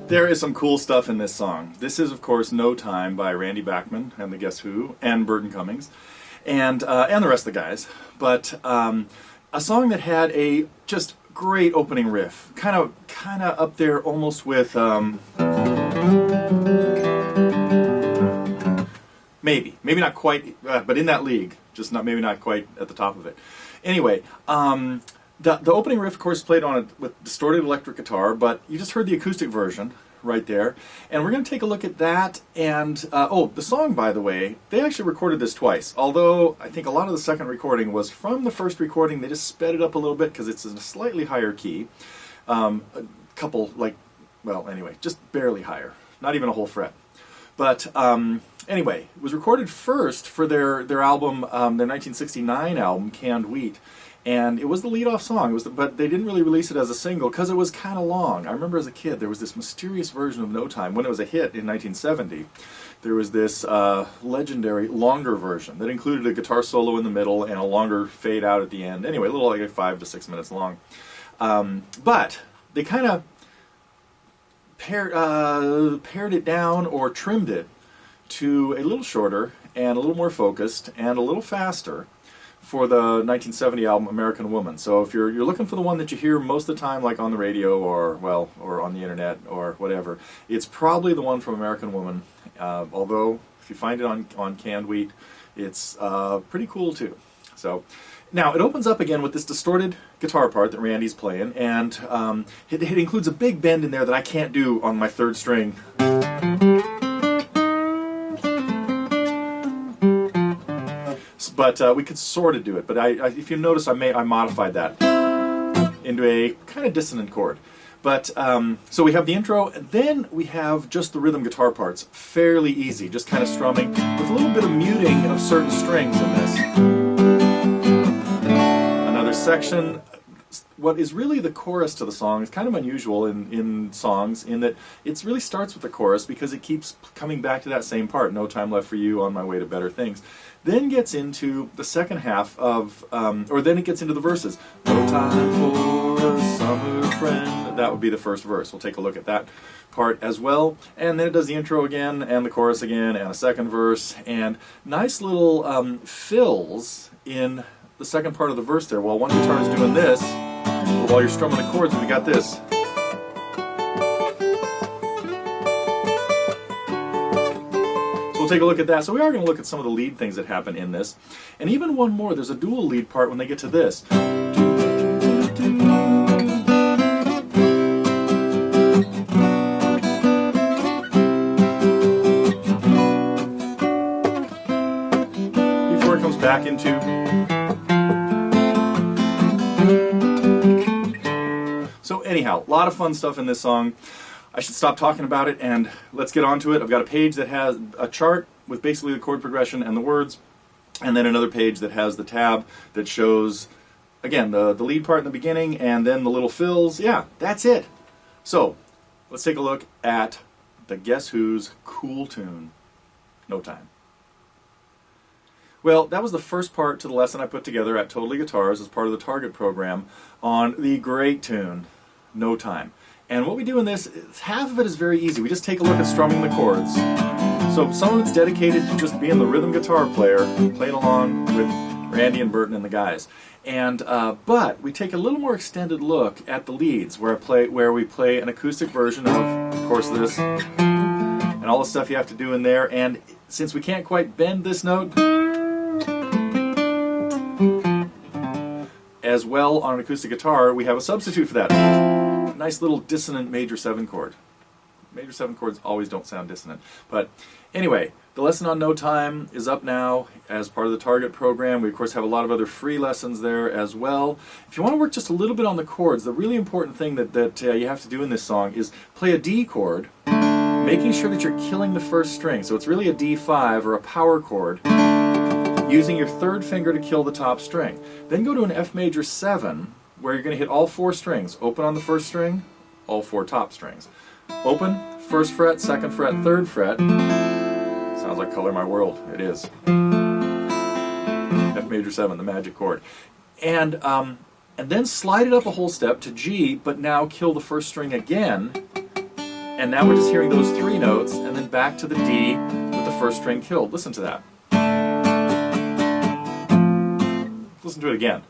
There is some cool stuff in this song. This is, of course, No Time by Randy Bachman and the Guess Who and Burton Cummings and the rest of the guys. But a song that had a just great opening riff, kind of up there almost with maybe not quite, but in that league, just maybe not quite at the top of it. Anyway. The opening riff, of course, played on it with distorted electric guitar, but you just heard the acoustic version right there. And we're going to take a look at that. And, the song, by the way, they actually recorded this twice. Although I think a lot of the second recording was from the first recording. They just sped it up a little bit because it's in a slightly higher key. A couple, anyway, just barely higher. Not even a whole fret. But anyway, it was recorded first for their album, their 1969 album, Canned Wheat. And it was the lead-off song, but they didn't really release it as a single because it was kind of long. I remember as a kid there was this mysterious version of No Time. When it was a hit in 1970, there was this legendary longer version that included a guitar solo in the middle and a longer fade out at the end. Anyway, a little like 5 to 6 minutes long. But they kind of pared it down or trimmed it to a little shorter and a little more focused and a little faster for the 1970 album American Woman. So if you're looking for the one that you hear most of the time, like on the radio or on the internet or whatever, it's probably the one from American Woman. Although if you find it on Canned Wheat, it's pretty cool too. So now it opens up again with this distorted guitar part that Randy's playing, and it includes a big bend in there that I can't do on my third string. But we could sort of do it. But if you notice, I modified that into a kind of dissonant chord. But so we have the intro, and then we have just the rhythm guitar parts. Fairly easy, just kind of strumming with a little bit of muting of certain strings in this. Another section. What is really the chorus to the song is kind of unusual in songs in that it really starts with the chorus because it keeps coming back to that same part, No Time Left for You, On My Way to Better Things. Then gets into the second half of, then it gets into the verses. No time for a summer friend. That would be the first verse. We'll take a look at that part as well. And then it does the intro again, and the chorus again, and a second verse, and nice little fills in the second part of the verse there. While one guitar is doing this, while you're strumming the chords, we got this. We'll take a look at that. So we are going to look at some of the lead things that happen in this. And even one more, there's a dual lead part when they get to this. Before it comes back into... So anyhow, a lot of fun stuff in this song. I should stop talking about it and let's get on to it. I've got a page that has a chart with basically the chord progression and the words, and then another page that has the tab that shows, again, the lead part in the beginning and then the little fills. Yeah, that's it. So let's take a look at the Guess Who's cool tune, No Time. Well, that was the first part to the lesson I put together at Totally Guitars as part of the Target program on the great tune, No Time. And what we do in this, half of it is very easy. We just take a look at strumming the chords. So some of it's dedicated to just being the rhythm guitar player, playing along with Randy and Burton and the guys. And but we take a little more extended look at the leads, where we play an acoustic version of course, this, and all the stuff you have to do in there. And since we can't quite bend this note as well on an acoustic guitar, we have a substitute for that. Nice little dissonant major 7 chord. Major 7 chords always don't sound dissonant. But anyway, the lesson on No Time is up now as part of the Target program. We of course have a lot of other free lessons there as well. If you want to work just a little bit on the chords, the really important thing that you have to do in this song is play a D chord, making sure that you're killing the first string. So it's really a D5 or a power chord, using your third finger to kill the top string. Then go to an F major 7, where you're going to hit all 4 strings. Open on the first string, all 4 top strings. Open, first fret, second fret, third fret. Sounds like Color My World. It is. F major 7, the magic chord. And then slide it up a whole step to G, but now kill the first string again, And now we're just hearing those 3 notes, and then back to the D with the first string killed. Listen to that. Listen to it again.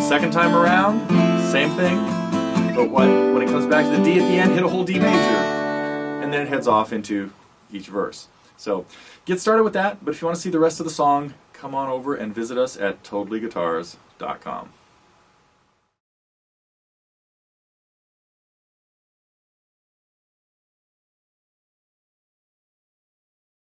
Second time around, same thing, but when it comes back to the D at the end, hit a whole D major, and then it heads off into each verse. So get started with that, but if you want to see the rest of the song, come on over and visit us at totallyguitars.com.